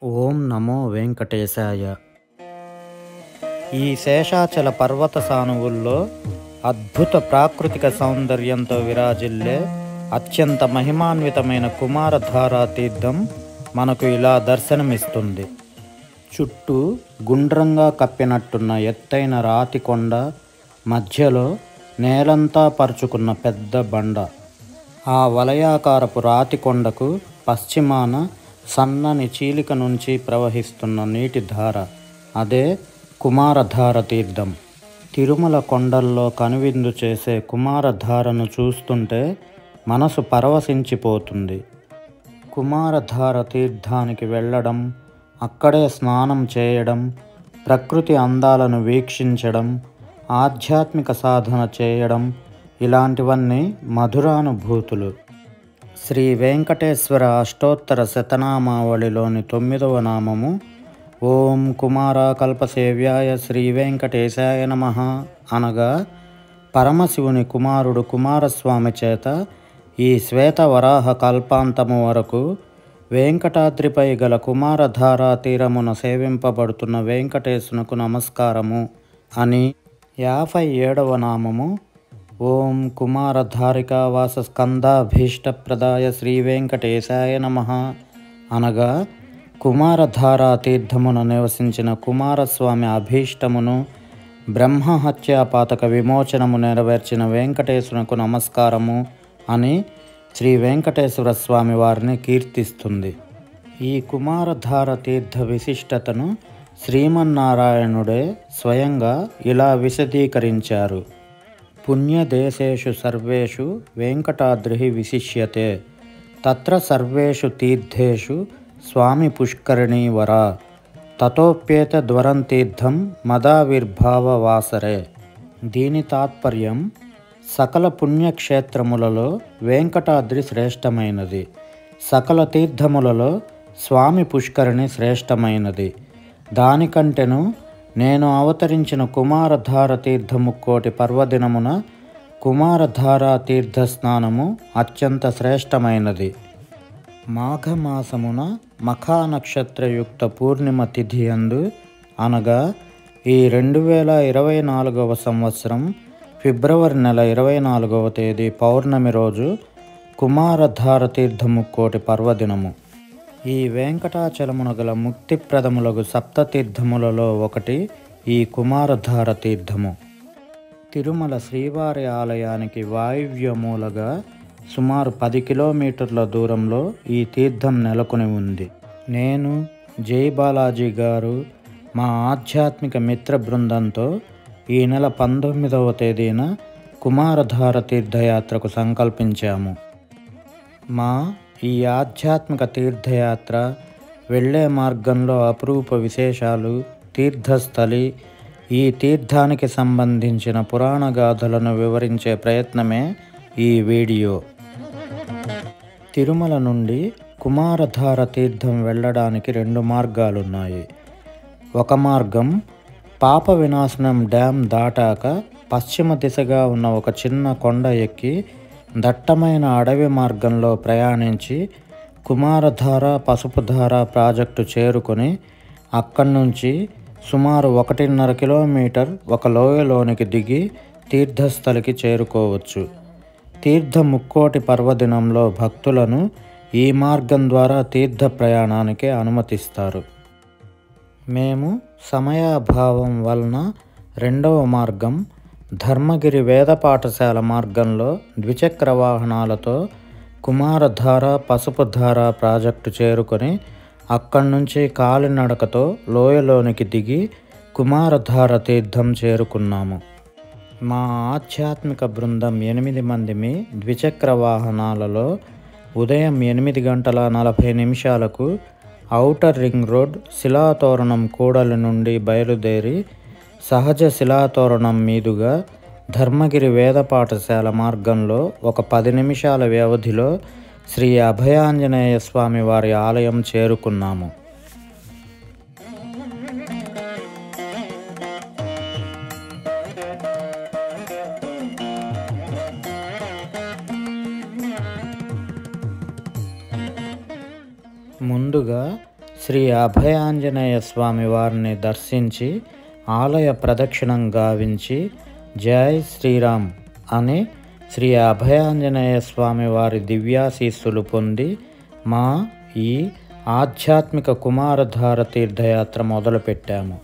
ఓం నమో వెంకటేశాయ. ఈ శేషాచల పర్వత సానువుల్లో అద్భుత ప్రాకృతిక సౌందర్యంతో విరాజిల్లే అత్యంత మహిమాన్వితమైన కుమారధారా తీర్థం మనకు ఇలా దర్శనమిస్తుంది. చుట్టూ గుండ్రంగా కప్పినట్టున్న ఎత్తైన రాతి కొండ, మధ్యలో నేలంతా పరుచుకున్న పెద్ద బండ. ఆ వలయాకారపు రాతి కొండకు పశ్చిమాన సన్నని చీలిక నుంచి ప్రవహిస్తున్న నీటి ధార, అదే కుమారధార తీర్థం. తిరుమల కొండల్లో కనువిందు చేసే కుమారధారను చూస్తుంటే మనసు పరవశించిపోతుంది. కుమారధార తీర్థానికి వెళ్ళడం, అక్కడే స్నానం చేయడం, ప్రకృతి అందాలను వీక్షించడం, ఆధ్యాత్మిక సాధన చేయడం, ఇలాంటివన్నీ మధురానుభూతులు. శ్రీ వెంకటేశ్వర అష్టోత్తర శతనామావళిలోని 9వ నామము ఓం కుమారకల్పసేవ్యాయ శ్రీ వెంకటేశాయ నమః అనగా పరమశివుని కుమారుడు కుమారస్వామి చేత ఈ శ్వేతవరాహ కల్పాంతము వరకు వెంకటాద్రిపై గల కుమారధారా తీరమున సేవింపబడుతున్న వెంకటేశునకు నమస్కారము అని. 57వ నామము ఓం కుమారధారికావాస స్కందాభీష్టప్రదాయ శ్రీ వెంకటేశాయ నమః అనగా కుమారధారా తీర్థమున నివసించిన కుమారస్వామి అభీష్టమును, బ్రహ్మహత్యాపాతక విమోచనము నెరవేర్చిన వెంకటేశునకు నమస్కారము అని శ్రీ వెంకటేశ్వర స్వామి వారిని కీర్తిస్తుంది. ఈ కుమారధార తీర్థ విశిష్టతను శ్రీమన్నారాయణుడే స్వయంగా ఇలా విశదీకరించారు. పుణ్యదేశేషు సర్వేషు వెంకటాద్రిః విశిష్యతే, తత్ర సర్వేషు తీర్థేషు స్వామి పుష్కరిణీ వరా, తతోప్యేతద్వరం తీర్థం మదావిర్భావ వాసరే. దీని తాత్పర్యం, సకల పుణ్యక్షేత్రములలో వెంకటాద్రి శ్రేష్టమైనది, సకల తీర్థములలో స్వామి పుష్కరిణి శ్రేష్టమైనది. దానికంటెను నేను అవతరించిన కుమారధార తీర్థము కోటి పర్వదినమున కుమారధారా తీర్థ స్నానము అత్యంత శ్రేష్టమైనది. మాఘమాసమున మఖా నక్షత్రయుక్త పూర్ణిమ తిథి యందు అనగా ఈ 2024వ సంవత్సరం ఫిబ్రవరి నెల 24వ తేదీ పౌర్ణమి రోజు కుమారధార తీర్థము కోటి పర్వదినము. ఈ వెంకటాచలమున గల ముక్తిప్రదములగు సప్తతీర్థములలో ఒకటి ఈ కుమారధార తీర్థము. తిరుమల శ్రీవారి ఆలయానికి వాయువ్యమూలగా సుమారు 10 కిలోమీటర్ల దూరంలో ఈ తీర్థం నెలకొని ఉంది. నేను, జై బాలాజీ గారు మా ఆధ్యాత్మిక మిత్ర బృందంతో ఈ నెల 19వ తేదీన కుమారధార తీర్థయాత్రకు సంకల్పించాము. మా ఈ ఆధ్యాత్మిక తీర్థయాత్ర వెళ్ళే మార్గంలో అపురూప విశేషాలు, తీర్థస్థలి, ఈ తీర్థానికి సంబంధించిన పురాణ గాథలను వివరించే ప్రయత్నమే ఈ వీడియో. తిరుమల నుండి కుమారధార తీర్థం వెళ్ళడానికి 2 మార్గాలున్నాయి. ఒక మార్గం పాప వినాశనం డ్యామ్ దాటాక పశ్చిమ దిశగా ఉన్న ఒక చిన్న కొండ ఎక్కి దట్టమైన అడవి మార్గంలో ప్రయాణించి కుమారధార పసుపుధార ప్రాజెక్టు చేరుకొని అక్కడి నుంచి సుమారు 1.5 కిలోమీటర్ ఒక లోయలోనికి దిగి తీర్థస్థలికి చేరుకోవచ్చు. తీర్థ ముక్కోటి పర్వదినంలో భక్తులను ఈ మార్గం ద్వారా తీర్థ ప్రయాణానికి అనుమతిస్తారు. మేము సమయాభావం వలన 2వ మార్గం ధర్మగిరి వేద పాఠశాల మార్గంలో ద్విచక్ర వాహనాలతో కుమారధార పసుపుధార ప్రాజెక్టు చేరుకొని అక్కడి నుంచి కాలినడకతో లోయలోనికి దిగి కుమారధార తీర్థం చేరుకున్నాము. మా ఆధ్యాత్మిక బృందం 8 మందిమి ద్విచక్ర వాహనాలలో ఉదయం 8:40 ఔటర్ రింగ్ రోడ్ శిలాతోరణం కూడలి నుండి బయలుదేరి సహజ శిలాతోరణం మీదుగా ధర్మగిరి వేద పాఠశాల మార్గంలో ఒక 10 నిమిషాల వ్యవధిలో శ్రీ అభయాంజనేయ స్వామి వారి ఆలయం చేరుకున్నాము. ముందుగా శ్రీ అభయాంజనేయ స్వామి వారిని దర్శించి ఆలయ ప్రదక్షిణం గావించి జై శ్రీరామ్ అని శ్రీ అభయాంజనేయ స్వామి వారి దివ్యాశీస్సులు పొంది మా ఈ ఆధ్యాత్మిక కుమారధార తీర్థయాత్ర మొదలుపెట్టాము.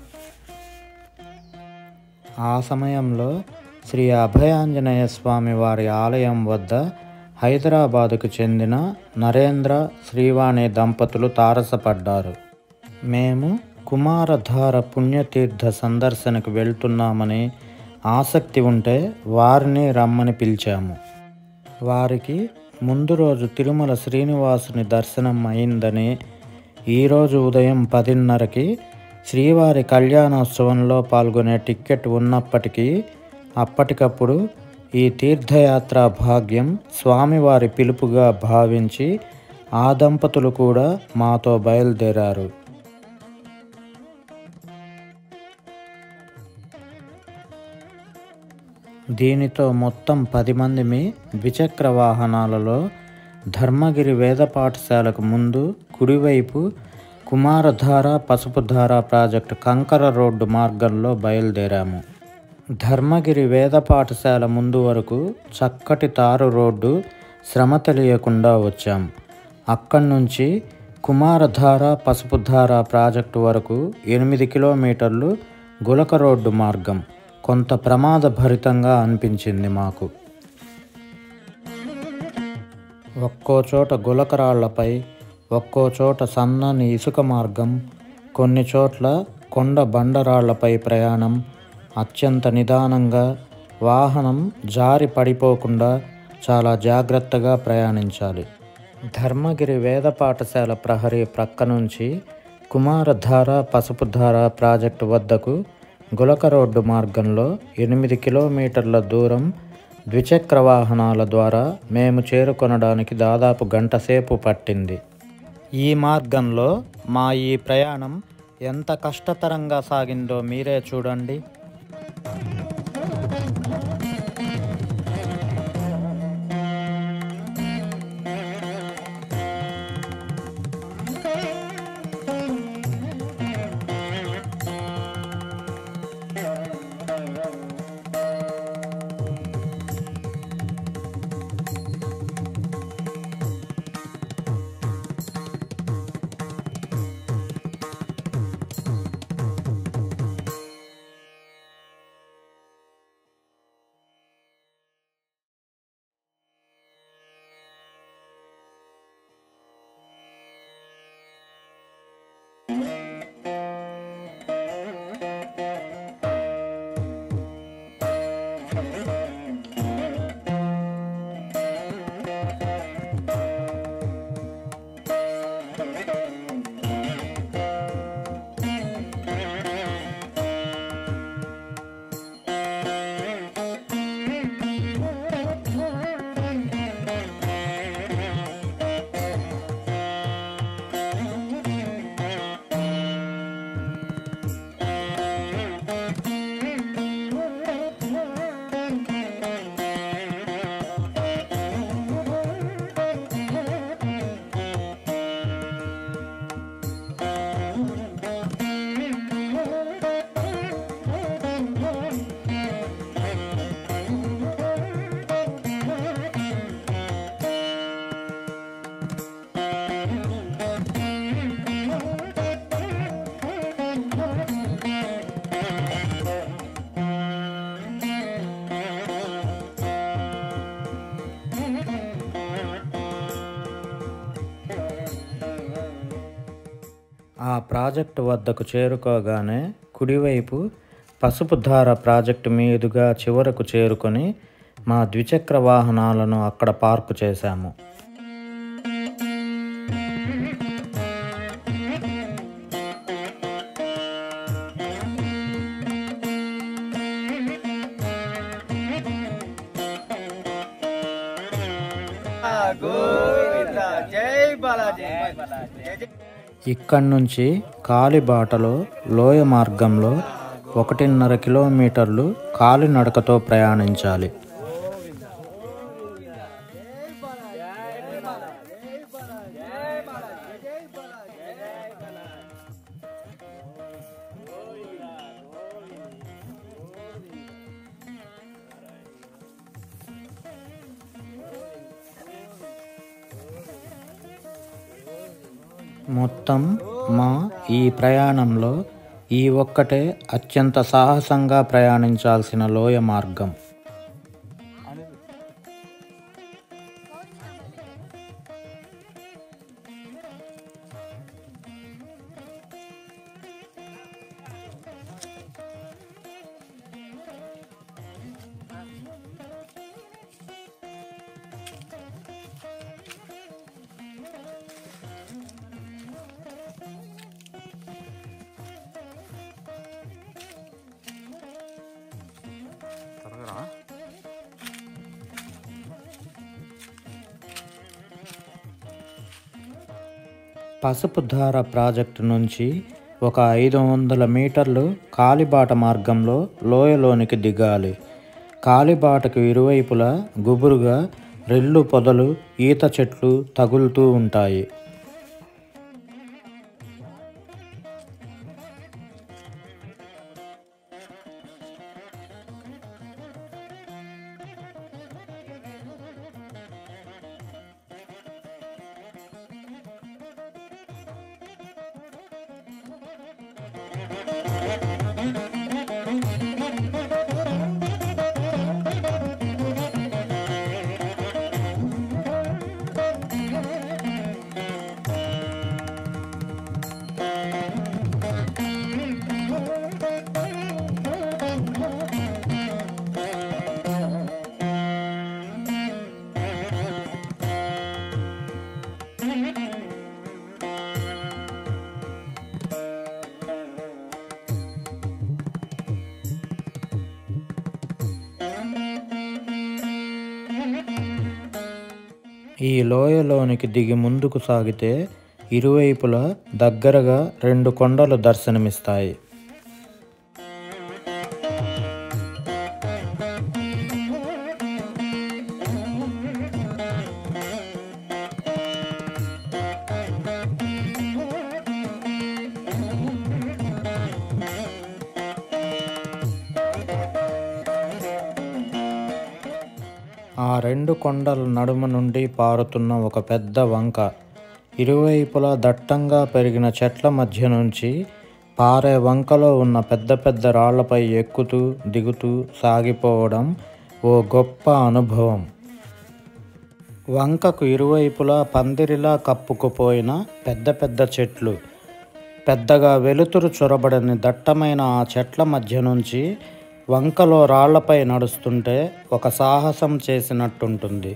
ఆ సమయంలో శ్రీ అభయాంజనేయ స్వామి వారి ఆలయం వద్ద హైదరాబాదుకు చెందిన నరేంద్ర శ్రీవాణి దంపతులు తారసపడ్డారు. మేము కుమారధార పుణ్యతీర్థ సందర్శనకు వెళ్తున్నామని ఆసక్తి ఉంటే వారిని రమ్మని పిలిచాము. వారికి ముందు రోజు తిరుమల శ్రీనివాసుని దర్శనం అయిందని ఈరోజు ఉదయం 10:30కి శ్రీవారి కళ్యాణోత్సవంలో పాల్గొనే టిక్కెట్ ఉన్నప్పటికీ అప్పటికప్పుడు ఈ తీర్థయాత్ర భాగ్యం స్వామివారి పిలుపుగా భావించి ఆ దంపతులు కూడా మాతో బయలుదేరారు. దీనితో మొత్తం 10 మందిమి ద్విచక్ర వాహనాలలో ధర్మగిరి వేద పాఠశాలకు ముందు కుడివైపు కుమారధార పసుపుధార ప్రాజెక్టు కంకర రోడ్డు మార్గంలో బయలుదేరాము. ధర్మగిరి వేద పాఠశాల ముందు వరకు చక్కటి తారు రోడ్డు శ్రమ తెలియకుండా వచ్చాం. అక్కడి నుంచి కుమారధార పసుపుధార ప్రాజెక్టు వరకు 8 కిలోమీటర్లు గులక రోడ్డు మార్గం కొంత ప్రమాదభరితంగా అనిపించింది మాకు. ఒక్కో చోట గులకరాళ్లపై, ఒక్కో చోట సన్నని ఇసుక మార్గం, కొన్ని చోట్ల కొండ బండరాళ్లపై ప్రయాణం. అత్యంత నిదానంగా, వాహనం జారి పడిపోకుండా చాలా జాగ్రత్తగా ప్రయాణించాలి. ధర్మగిరి వేద పాఠశాల ప్రహరీ ప్రక్క నుంచి కుమారధార పసుపుధార ప్రాజెక్టు వద్దకు గులక రోడ్డు మార్గంలో 8 కిలోమీటర్ల దూరం ద్విచక్ర వాహనాల ద్వారా మేము చేరుకొనడానికి దాదాపు గంట సేపు పట్టింది. ఈ మార్గంలో మా ఈ ప్రయాణం ఎంత కష్టతరంగా సాగిందో మీరే చూడండి. ఆ ప్రాజెక్టు వద్దకు చేరుకోగానే కుడివైపు పసుపుధార ప్రాజెక్టు మీదుగా చివరకు చేరుకొని మా ద్విచక్ర వాహనాలను అక్కడ పార్కు చేశాము. ఇక్కడి నుంచి కాలిబాటలో లోయ మార్గంలో 1.5 కిలోమీటర్లు కాలినడకతో ప్రయాణించాలి. మొత్తం మా ఈ ప్రయాణంలో ఈ ఒక్కటే అత్యంత సాహసంగా ప్రయాణించాల్సిన లోయ మార్గం. పసుపుధార ప్రాజెక్టు నుంచి ఒక 500 మీటర్లు కాలిబాట మార్గంలో లోయలోనికి దిగాలి. కాలిబాటకు ఇరువైపులా గుబురుగా రెల్లు పొదలు, ఈత చెట్లు తగులుతూ ఉంటాయి. ఈ లోయలోనికి దిగి ముందుకు సాగితే ఇరువైపులా దగ్గరగా 2 కొండలు దర్శనమిస్తాయి. ఆ 2 కొండల నడుమ నుండి పారుతున్న ఒక పెద్ద వంక, ఇరువైపులా దట్టంగా పెరిగిన చెట్ల మధ్య నుంచి పారే వంకలో ఉన్న పెద్ద పెద్ద రాళ్లపై ఎక్కుతూ దిగుతూ సాగిపోవడం ఓ గొప్ప అనుభవం. వంకకు ఇరువైపులా పందిరిలా కప్పుకుపోయిన పెద్ద పెద్ద చెట్లు, పెద్దగా వెలుతురు చొరబడని దట్టమైన ఆ చెట్ల మధ్య నుంచి వంకలో రాళ్లపై నడుస్తుంటే ఒక సాహసం చేసినట్టుంటుంది.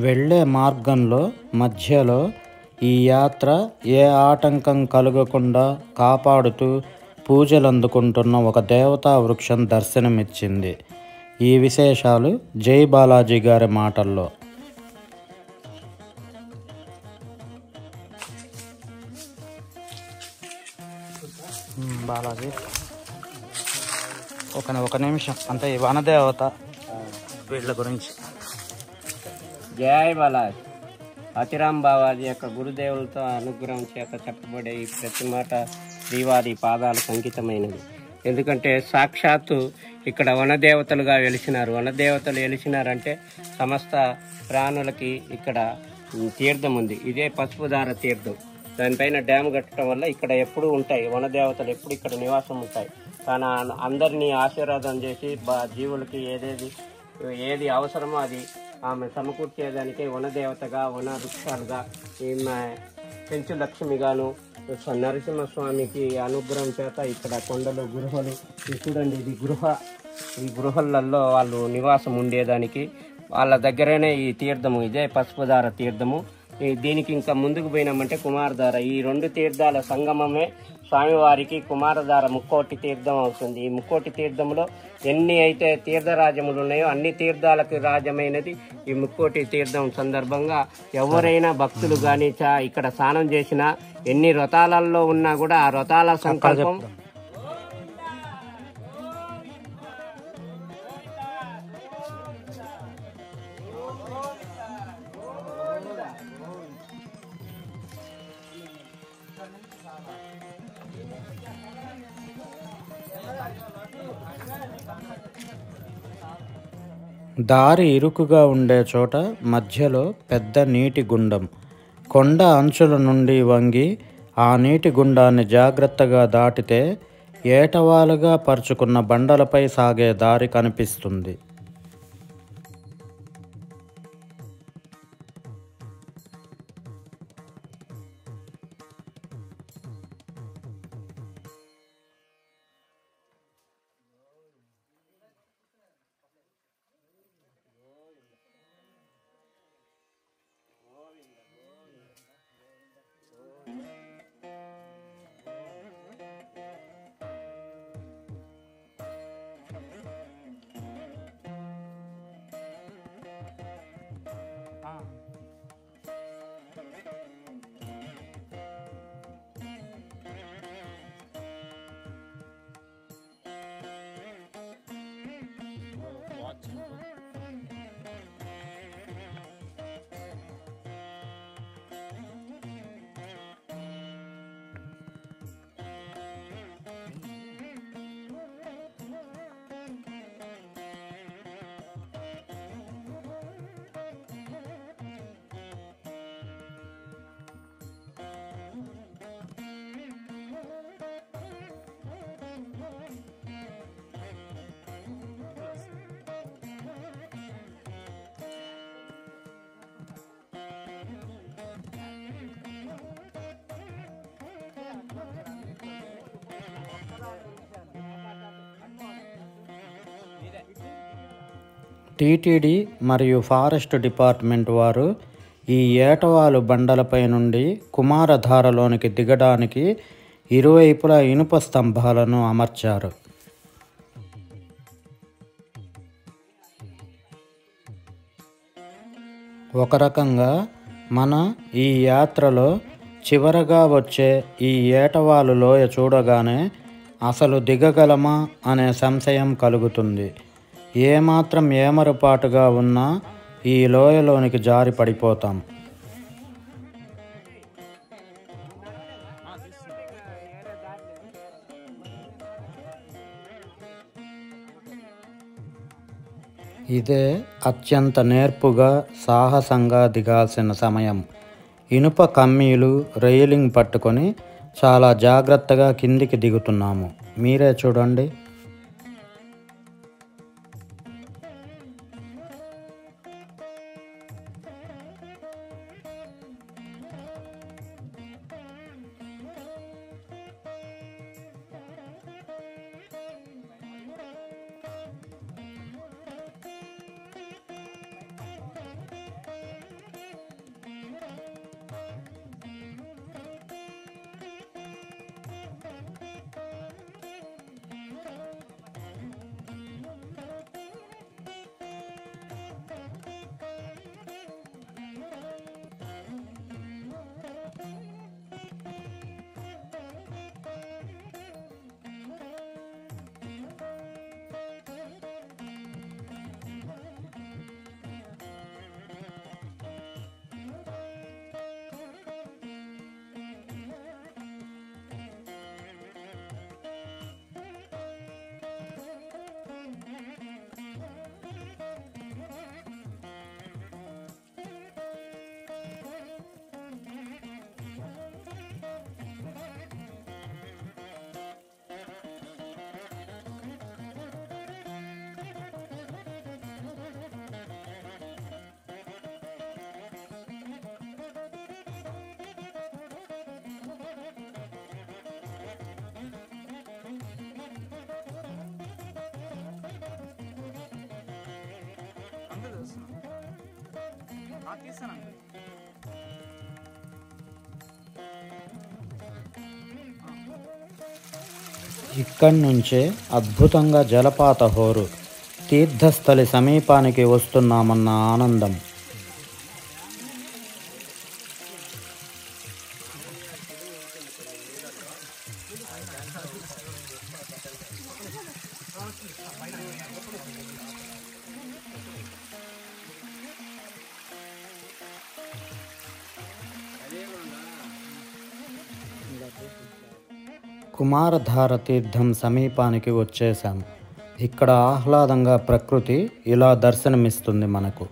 వెళ్ళే మార్గంలో మధ్యలో ఈ యాత్ర ఏ ఆటంకం కలగకుండా కాపాడుతూ పూజలు అందుకుంటున్న ఒక దేవతా వృక్షం దర్శనమిచ్చింది. ఈ విశేషాలు జై బాలాజీ గారి మాటల్లో. బాలాజీ ఒక నిమిషం, అంటే ఈ వనదేవత వీళ్ళ గురించి. జై బాలాజీ. అతిరామ్ బాబాజీ యొక్క గురుదేవులతో అనుగ్రహం చేత చెప్పబడే ఈ ప్రతి మాట శ్రీవారి పాదాలకు అంకితమైనది. ఎందుకంటే సాక్షాత్తు ఇక్కడ వనదేవతలుగా వెలిసినారు. వనదేవతలు వెలిసినారంటే సమస్త ప్రాణులకి ఇక్కడ తీర్థం ఉంది. ఇదే పసుపుధార తీర్థం. దానిపైన డ్యామ్ కట్టడం వల్ల ఇక్కడ ఎప్పుడు ఉంటాయి వనదేవతలు, ఎప్పుడు ఇక్కడ నివాసం ఉంటాయి. తన అందరినీ ఆశీర్వాదం చేసి జీవులకి ఏది అవసరమో అది ఆమె సమకూర్చేదానికే వనదేవతగా, వన వృక్షాలుగా, ఈమె పెంచు లక్ష్మిగాను, నరసింహస్వామికి అనుగ్రహం చేత ఇక్కడ కొండలు, గృహలు చూడండి. ఇది గృహ. ఈ గృహలలో వాళ్ళు నివాసం ఉండేదానికి వాళ్ళ దగ్గరనే ఈ తీర్థము, ఇదే పసుపుధార తీర్థము. దీనికి ఇంకా ముందుకు పోయినామంటే కుమారధార. ఈ 2 తీర్థాల సంగమమే స్వామివారికి కుమారధార ముక్కోటి తీర్థం అవుతుంది. ఈ ముక్కోటి తీర్థంలో ఎన్ని అయితే తీర్థరాజములు ఉన్నాయో అన్ని తీర్థాలకు రాజమైనది ఈ ముక్కోటి తీర్థం సందర్భంగా ఎవరైనా భక్తులు కానీ ఇక్కడ స్నానం చేసినా, ఎన్ని వ్రతాలలో ఉన్నా కూడా ఆ వ్రతాల సంకల్పం దారి ఇరుకుగా ఉండే చోట మధ్యలో పెద్ద నీటి గుండం. కొండ అంచుల నుండి వంగి ఆ నీటి గుండాన్ని జాగ్రత్తగా దాటితే ఏటవాలుగా పరుచుకున్న బండలపై సాగే దారి కనిపిస్తుంది. టీటీడీ మరియు ఫారెస్ట్ డిపార్ట్మెంట్ వారు ఈ ఏటవాలు బండలపై నుండి కుమారధారలోనికి దిగడానికి ఇరువైపులా ఇనుప స్తంభాలను అమర్చారు. ఒక రకంగా మన ఈ యాత్రలో చివరగా వచ్చే ఈ ఏటవాలు లోయ చూడగానే అసలు దిగగలమా అనే సంశయం కలుగుతుంది. ఏమాత్రం ఏమరుపాటుగా ఉన్నా ఈ లోయలోనికి జారి పడిపోతాం. ఇదే అత్యంత నేర్పుగా సాహసంగా దిగాల్సిన సమయం. ఇనుప కమ్మీలు రైలింగ్ పట్టుకొని చాలా జాగ్రత్తగా కిందికి దిగుతున్నాము. మీరే చూడండి. ఇక్కడి నుంచే అద్భుతంగా జలపాత హోరు. తీర్థస్థలి సమీపానికి వస్తున్నామన్న ఆనందం. కుమారధార తీర్థం సమీపానికి వచ్చేశాం. ఇక్కడ ఆహ్లాదంగా ప్రకృతి ఇలా దర్శనమిస్తుంది మనకు.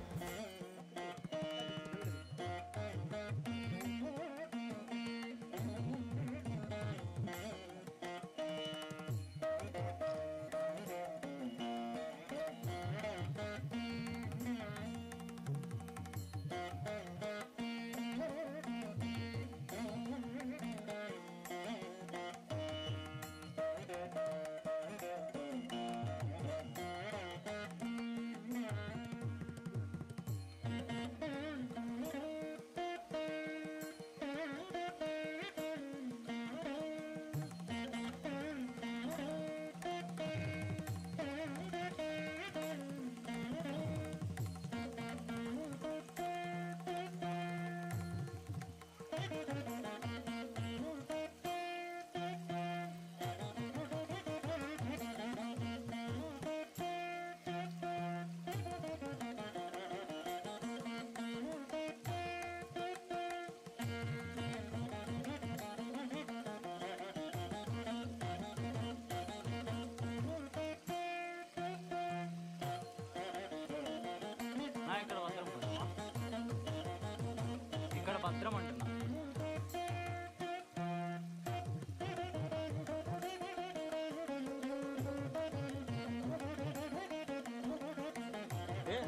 ఇక్కడ భద్రం అంటున్నా.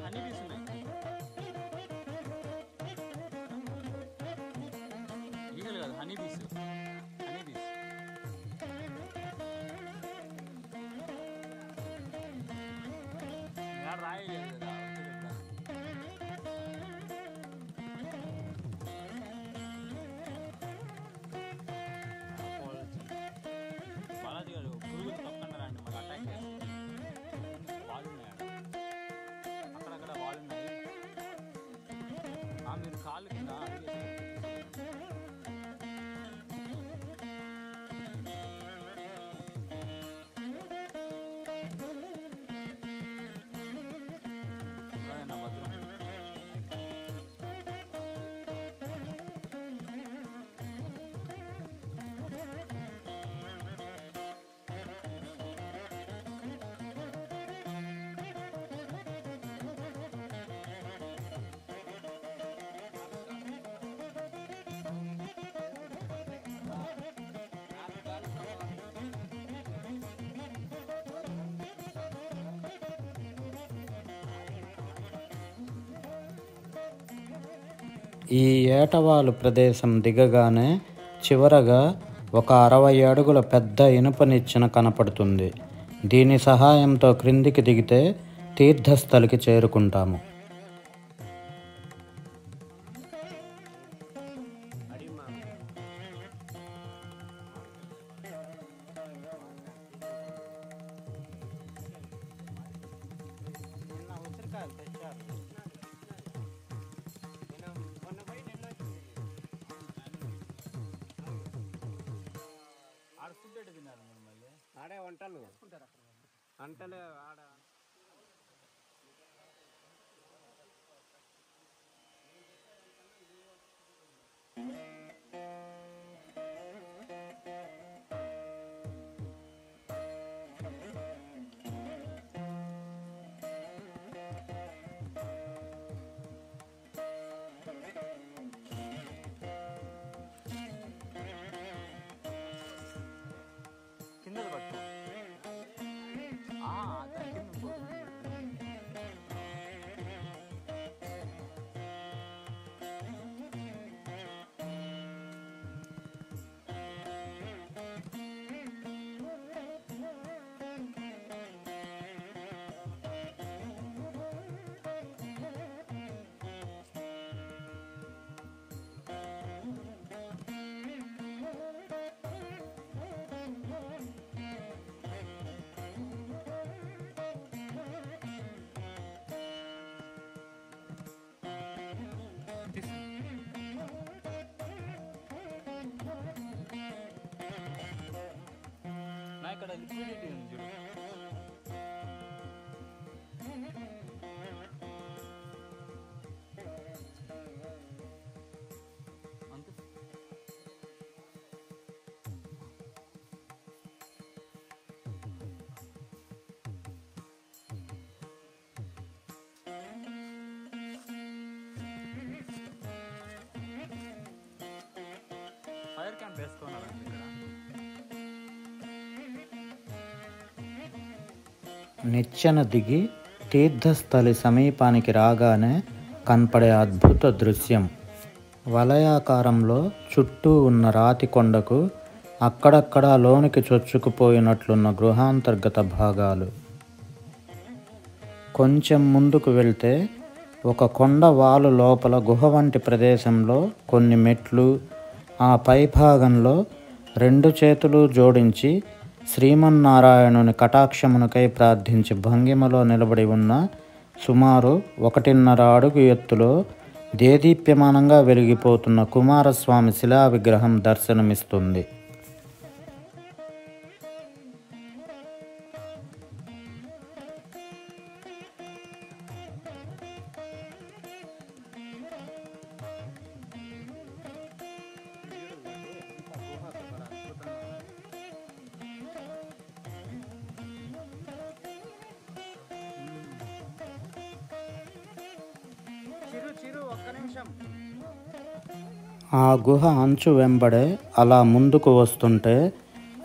హనీ బీస్ ఉన్నాయి. ఈగలు కాదు, హనీ బీస్. హనీ బీస్ రాయలేదు కదా. బాలాజీ గారు పురుగులు తప్పకుండా రండి, మాకు అటాక్ చేస్తారు. వాలున్నాయి అక్కడక్కడ వాలున్నాయి. మీరు కాళ్ళు కింద ఈ ఏటవాలు ప్రదేశం దిగగానే చివరగా ఒక 60 అడుగుల పెద్ద ఇనుప నిచ్చెన కనపడుతుంది. దీని సహాయంతో క్రిందికి దిగితే తీర్థస్థలికి చేరుకుంటాము. ఆడే వంటలు వంటలు ఆడ కింద పట్టు. ఇక్కడ లిక్విడిటీ ఉంది చూడు. అంతే. క్యాంప్ వేసుకున్నారండి ఇక్కడ. నిచ్చెన దిగి తీర్థస్థలి సమీపానికి రాగానే కనపడే అద్భుత దృశ్యం. వలయాకారంలో చుట్టూ ఉన్న రాతి కొండకు అక్కడక్కడ లోనికి చొచ్చుకుపోయినట్లున్న గృహాంతర్గత భాగాలు. కొంచెం ముందుకు వెళ్తే ఒక కొండ వాలు లోపల గుహ వంటి ప్రదేశంలో కొన్ని మెట్లు, ఆ పైభాగంలో 2 చేతులు జోడించి శ్రీమన్నారాయణుని కటాక్షమునకై ప్రార్థించి భంగిమలో నిలబడి ఉన్న సుమారు 1.5 అడుగు ఎత్తులో దేదీప్యమానంగా వెలిగిపోతున్న కుమారస్వామి శిలా విగ్రహం దర్శనమిస్తుంది. ఆ గుహ అంచు వెంబడే అలా ముందుకు వస్తుంటే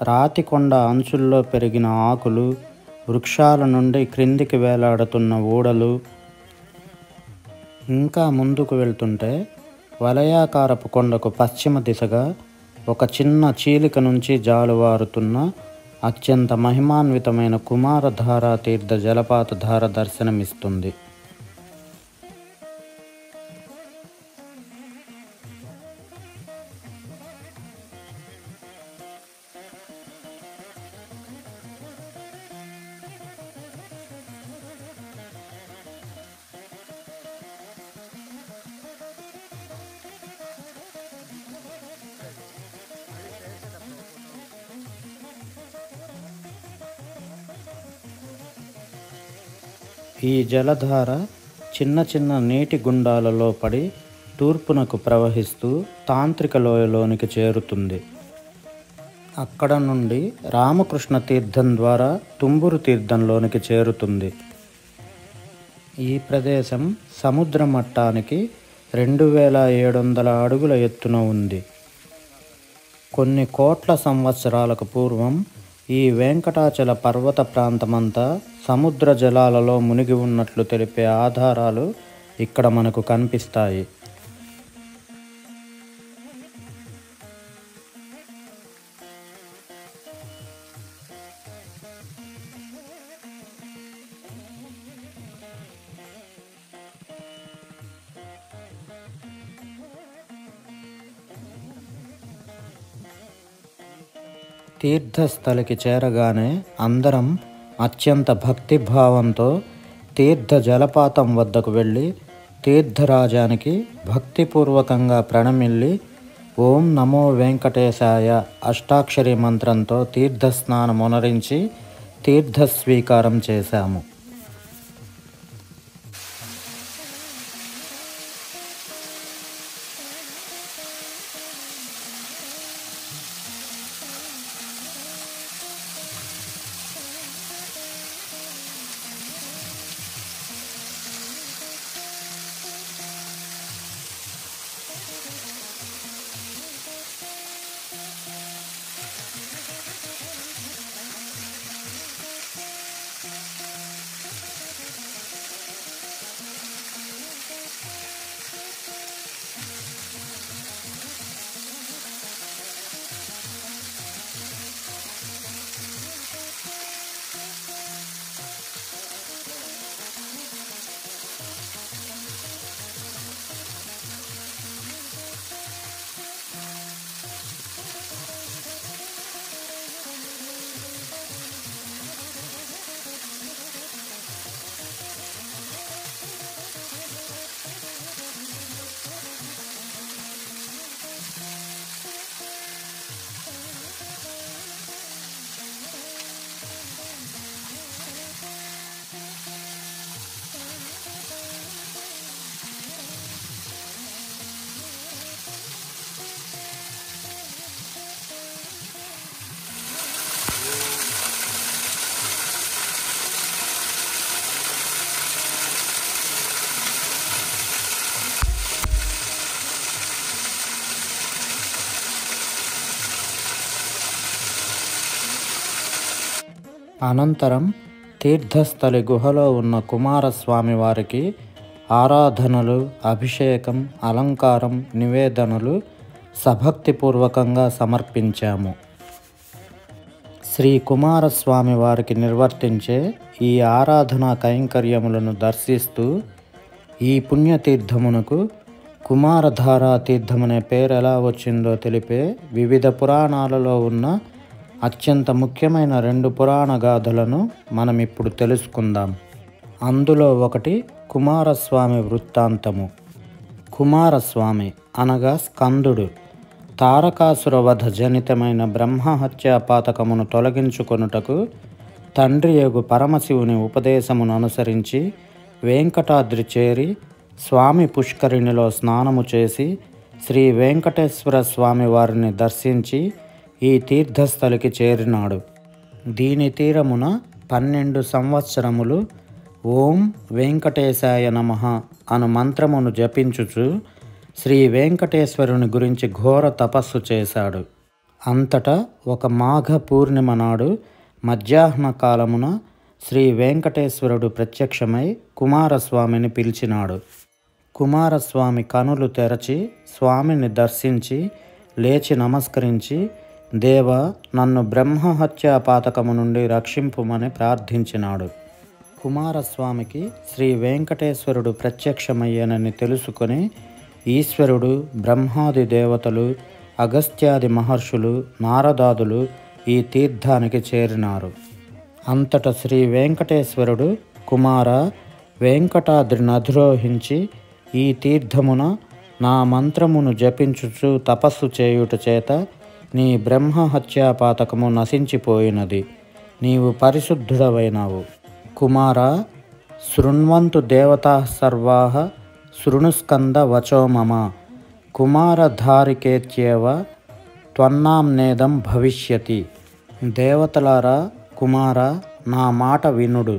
రాతికొండ అంచుల్లో పెరిగిన ఆకులు, వృక్షాల నుండి క్రిందికి వేలాడుతున్న ఊడలు, ఇంకా ముందుకు వెళ్తుంటే వలయాకారపు కొండకు పశ్చిమ దిశగా ఒక చిన్న చీలిక నుంచి జాలువారుతున్న అత్యంత మహిమాన్వితమైన కుమారధారా తీర్థ జలపాత ధార దర్శనమిస్తుంది. ఈ జలధార చిన్న చిన్న నీటి గుండాలలో పడి తూర్పునకు ప్రవహిస్తూ తాంత్రిక లోయలోనికి చేరుతుంది. అక్కడ నుండి రామకృష్ణ తీర్థం ద్వారా తుంబురు తీర్థంలోనికి చేరుతుంది. ఈ ప్రదేశం సముద్ర మట్టానికి 2700 అడుగుల ఎత్తున ఉంది. కొన్ని కోట్ల సంవత్సరాలకు పూర్వం ఈ వెంకటాచల పర్వత ప్రాంతమంతా సముద్ర జలాలలో మునిగి ఉన్నట్లు తెలిపే ఆధారాలు ఇక్కడ మనకు కనిపిస్తాయి. తీర్థస్థలికి చేరగానే అందరం అత్యంత భక్తిభావంతో తీర్థ జలపాతం వద్దకు వెళ్ళి తీర్థరాజానికి భక్తిపూర్వకంగా ప్రణమిల్లి ఓం నమో వెంకటేశాయ అష్టాక్షరి మంత్రంతో తీర్థస్నానమునరించి తీర్థస్వీకారం చేశాము. అనంతరం తీర్థస్థలి గుహలో ఉన్న కుమారస్వామి వారికి ఆరాధనలు, అభిషేకం, అలంకారం, నివేదనలు సభక్తిపూర్వకంగా సమర్పించాము. శ్రీ కుమారస్వామి వారికి నిర్వర్తించే ఈ ఆరాధనా కైంకర్యములను దర్శిస్తూ ఈ పుణ్యతీర్థమునకు కుమారధారా తీర్థమనే పేరు ఎలా వచ్చిందో తెలిపే వివిధ పురాణాలలో ఉన్న అత్యంత ముఖ్యమైన 2 పురాణ గాథలను మనం ఇప్పుడు తెలుసుకుందాం. అందులో ఒకటి కుమారస్వామి వృత్తాంతము. కుమారస్వామి అనగా స్కందుడు తారకాసుర వధ జనితమైన బ్రహ్మహత్యా పాతకమును తొలగించుకొనుటకు తండ్రి యగు పరమశివుని ఉపదేశమును అనుసరించి వెంకటాద్రి చేరి స్వామి పుష్కరిణిలో స్నానము చేసి శ్రీ వెంకటేశ్వర స్వామి వారిని దర్శించి ఈ తీర్థస్థలికి చేరినాడు. దీని తీరమున 12 సంవత్సరములు ఓం వెంకటేశాయ నమః అను మంత్రమును జపించుచు శ్రీ వెంకటేశ్వరుని గురించి ఘోర తపస్సు చేశాడు. అంతటా ఒక మాఘ పూర్ణిమ నాడు మధ్యాహ్న కాలమున శ్రీ వెంకటేశ్వరుడు ప్రత్యక్షమై కుమారస్వామిని పిలిచినాడు. కుమారస్వామి కనులు తెరచి స్వామిని దర్శించి లేచి నమస్కరించి, దేవా, నన్ను బ్రహ్మహత్యా పాతకము నుండి రక్షింపుమని ప్రార్థించినాడు. కుమారస్వామికి శ్రీ వెంకటేశ్వరుడు ప్రత్యక్షమయ్యానని తెలుసుకొని ఈశ్వరుడు, బ్రహ్మాది దేవతలు, అగస్త్యాది మహర్షులు, నారదాదులు ఈ తీర్థానికి చేరినారు. అంతట శ్రీ వెంకటేశ్వరుడు, కుమార, వెంకటాద్రిని అధిరోహించి ఈ తీర్థమున నా మంత్రమును జపించుచు తపస్సు చేయుట చేత నీ బ్రహ్మహత్యా పాతకము నశించిపోయినది. నీవు పరిశుద్ధుడవైనావు. కుమార, శృణ్వంతు దేవతా సర్వాః శృణుస్కంద వచో మమ కుమారధారికేత్యేవ త్వన్నాంనేదం భవిష్యతి. దేవతలారా, కుమార, నా మాట వినుడు.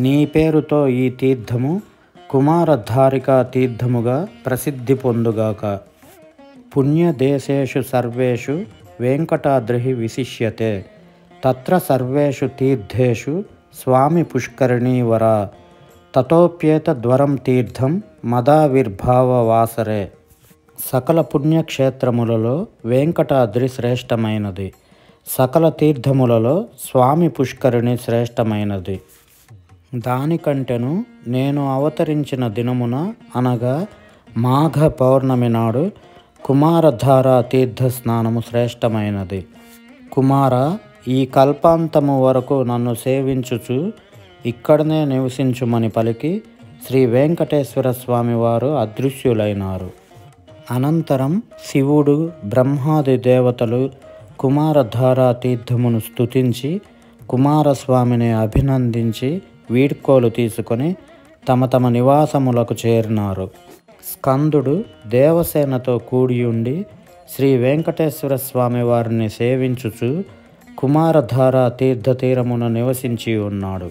నీ పేరుతో ఈ తీర్థము కుమారధారికా తీర్థముగా ప్రసిద్ధి పొందుగాక. పుణ్యదేశేషు సర్వేషు వెంకటాద్రి విశిష్యతే తత్ర సర్వేషు తీర్థేషు స్వామి పుష్కరిణీవరా తతోప్యేతద్వరం తీర్థం మదావిర్భావ వాసరే. సకల పుణ్యక్షేత్రములలో వెంకటాద్రి శ్రేష్టమైనది. సకల తీర్థములలో స్వామి పుష్కరిణి శ్రేష్టమైనది. దానికంటెను నేను అవతరించిన దినమున అనగా మాఘ పౌర్ణమి నాడు కుమారధారా తీర్థ స్నానము శ్రేష్టమైనది. కుమార, ఈ కల్పాంతము వరకు నన్ను సేవించుచు ఇక్కడనే నివసించుమని పలికి శ్రీ వెంకటేశ్వర స్వామి వారు అదృశ్యులైనారు. అనంతరం శివుడు, బ్రహ్మాది దేవతలు కుమారధారా తీర్థమును స్తుతించి కుమారస్వామిని అభినందించి వీడ్కోలు తీసుకొని తమ తమ నివాసములకు చేరినారు. స్కందుడు దేవసేనతో కూడియుండి శ్రీ వెంకటేశ్వర స్వామి వారిని సేవించుచు కుమారధారా తీర్థతీరమున నివసించి ఉన్నాడు.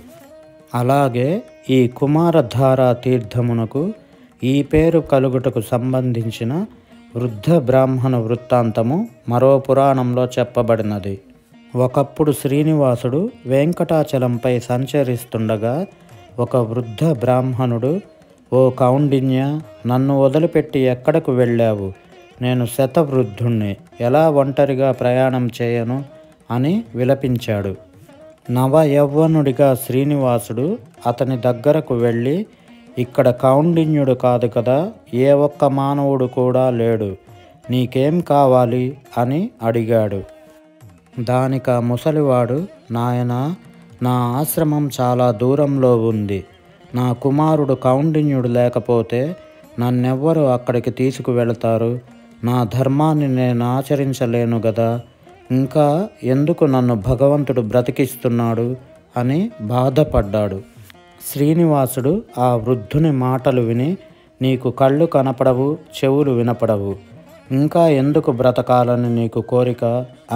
అలాగే ఈ కుమారధారా తీర్థమునకు ఈ పేరు కలుగుటకు సంబంధించిన వృద్ధ బ్రాహ్మణ వృత్తాంతము మరో పురాణంలో చెప్పబడినది. ఒకప్పుడు శ్రీనివాసుడు వెంకటాచలంపై సంచరిస్తుండగా ఒక వృద్ధ బ్రాహ్మణుడు, ఓ కౌండిన్య, నన్ను వదిలిపెట్టి ఎక్కడకు వెళ్ళావు? నేను శతవృద్ధుణ్ణి, ఎలా ఒంటరిగా ప్రయాణం చేయను అని విలపించాడు. నవ యవ్వనుడిగా శ్రీనివాసుడు అతని దగ్గరకు వెళ్ళి, ఇక్కడ కౌండిన్యుడు కాదు కదా, ఏ ఒక్క మానవుడు కూడా లేడు, నీకేం కావాలి అని అడిగాడు. దానికా ముసలివాడు, నాయనా, నా ఆశ్రమం చాలా దూరంలో ఉంది. నా కుమారుడు కౌండిన్యుడు లేకపోతే నన్నెవ్వరు అక్కడికి తీసుకువెళతారు? నా ధర్మాన్ని నేను ఆచరించలేను గదా, ఇంకా ఎందుకు నన్ను భగవంతుడు బ్రతికిస్తున్నాడు అని బాధపడ్డాడు. శ్రీనివాసుడు ఆ వృద్ధుని మాటలు విని, నీకు కళ్ళు కనపడవు, చెవులు వినపడవు, ఇంకా ఎందుకు బ్రతకాలని నీకు కోరిక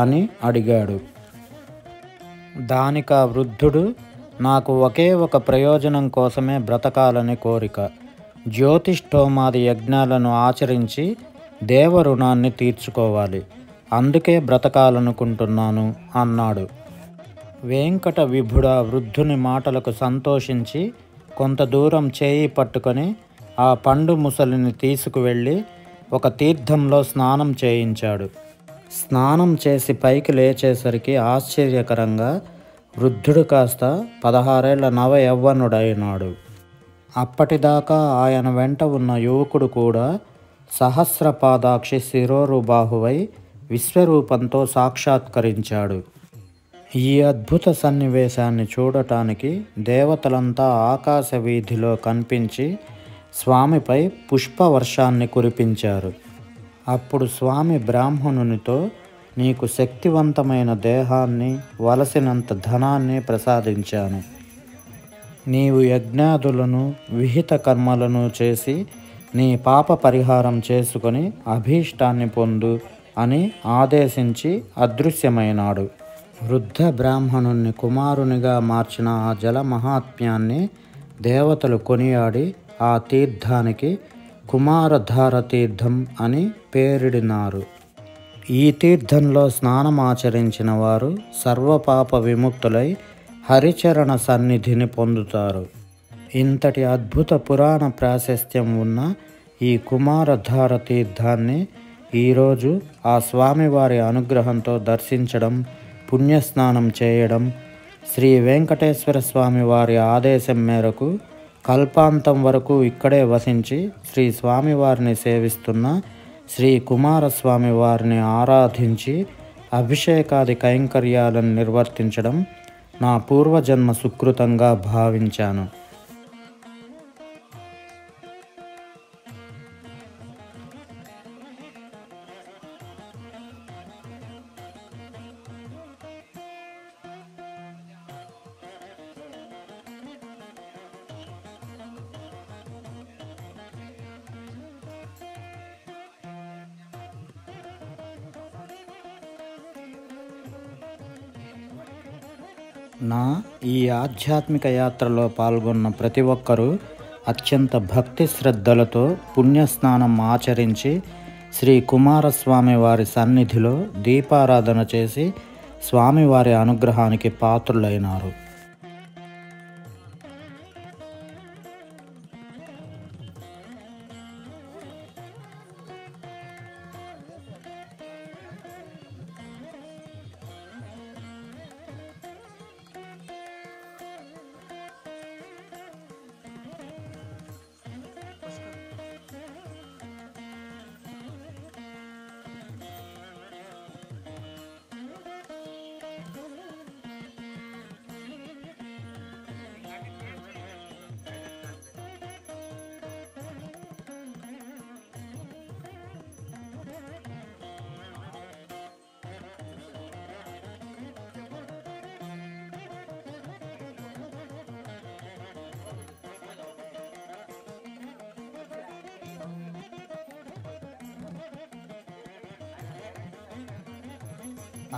అని అడిగాడు. దానికా వృద్ధుడు, నాకు ఒకే ఒక ప్రయోజనం కోసమే బ్రతకాలని కోరిక. జ్యోతిష్ఠోమాది యజ్ఞాలను ఆచరించి దేవరుణాన్ని తీర్చుకోవాలి, అందుకే బ్రతకాలనుకుంటున్నాను అన్నాడు. వెంకట విభుడ వృద్ధుని మాటలకు సంతోషించి కొంత దూరం చేయి పట్టుకొని ఆ పండు ముసలిని తీసుకువెళ్ళి ఒక తీర్థంలో స్నానం చేయించాడు. స్నానం చేసి పైకి లేచేసరికి ఆశ్చర్యకరంగా వృద్ధుడు కాస్త 16 ఏళ్ల నవ యవ్వనుడైనాడు. అప్పటిదాకా ఆయన వెంట ఉన్న యువకుడు కూడా సహస్రపాదాక్షి శిరోరుబాహువై విశ్వరూపంతో సాక్షాత్కరించాడు. ఈ అద్భుత సన్నివేశాన్ని చూడటానికి దేవతలంతా ఆకాశ వీధిలో కనిపించి స్వామిపై పుష్పవర్షాన్ని కురిపించారు. అప్పుడు స్వామి బ్రాహ్మణునితో, నీకు శక్తివంతమైన దేహాన్ని, వలసినంత ధనాన్ని ప్రసాదించాను. నీవు యజ్ఞాదులను విహిత కర్మలను చేసి నీ పాప పరిహారం చేసుకొని అభీష్టాన్ని పొందు అని ఆదేశించి అదృశ్యమైనాడు. వృద్ధ బ్రాహ్మణుణ్ణి కుమారునిగా మార్చిన ఆ జల మహాత్మ్యాన్ని దేవతలు కొనియాడి ఆ తీర్థానికి కుమారధార తీర్థం అని పేరిడినారు. ఈ తీర్థంలో స్నానమాచరించిన వారు సర్వపాప విముక్తులై హరిచరణ సన్నిధిని పొందుతారు. ఇంతటి అద్భుత పురాణ ప్రాశస్త్యం ఉన్న ఈ కుమారధార తీర్థాన్ని ఈరోజు ఆ స్వామివారి అనుగ్రహంతో దర్శించడం, పుణ్యస్నానం చేయడం, శ్రీ వెంకటేశ్వర స్వామి వారి ఆదేశం మేరకు కల్పాంతం వరకు ఇక్కడే వసించి శ్రీ స్వామివారిని సేవిస్తున్న శ్రీ కుమారస్వామి వారిని ఆరాధించి అభిషేకాది కైంకర్యాలను నిర్వర్తించడం నా పూర్వజన్మ సుకృతంగా భావించాను. నా ఈ ఆధ్యాత్మిక యాత్రలో పాల్గొన్న ప్రతి ఒక్కరూ అత్యంత భక్తి శ్రద్ధలతో పుణ్యస్నానం ఆచరించి శ్రీ కుమారస్వామి వారి సన్నిధిలో దీపారాధన చేసి స్వామివారి అనుగ్రహానికి పాత్రులైనారు.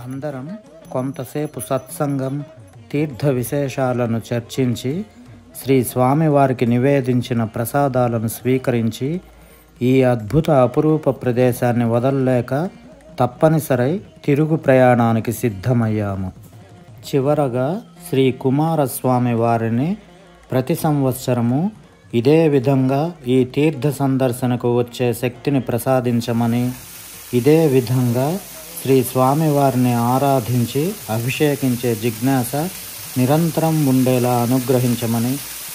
అందరం కొంతసేపు సత్సంగం, తీర్థ విశేషాలను చర్చించి శ్రీ స్వామివారికి నివేదించిన ప్రసాదాలను స్వీకరించి ఈ అద్భుత అపురూప ప్రదేశాన్ని వదలలేక తప్పనిసరై తిరుగు ప్రయాణానికి సిద్ధమయ్యాము. చివరగా శ్రీ కుమారస్వామి వారిని ప్రతి సంవత్సరము ఇదే విధంగా ఈ తీర్థ సందర్శనకు వచ్చే శక్తిని ప్రసాదించమని, ఇదే విధంగా శ్రీ స్వామివారిని ఆరాధించి అభిషేకించే జిజ్ఞాస నిరంతరం ఉండేలా అనుగ్రహించమని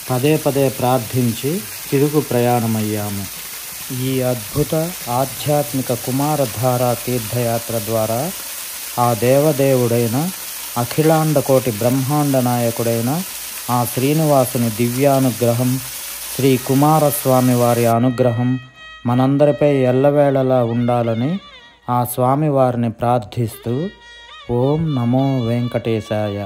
పదే పదే ప్రార్థించి తిరుగు ప్రయాణమయ్యాము. ఈ అద్భుత ఆధ్యాత్మిక కుమారధారా తీర్థయాత్ర ద్వారా ఆ దేవదేవుడైన అఖిలాండకోటి బ్రహ్మాండ నాయకుడైన ఆ శ్రీనివాసుని దివ్యానుగ్రహం, శ్రీ కుమారస్వామి వారి అనుగ్రహం మనందరిపై ఎల్లవేళలా ఉండాలని ఆ స్వామివారిని ప్రార్థిస్తూ ఓం నమో వెంకటేశాయ.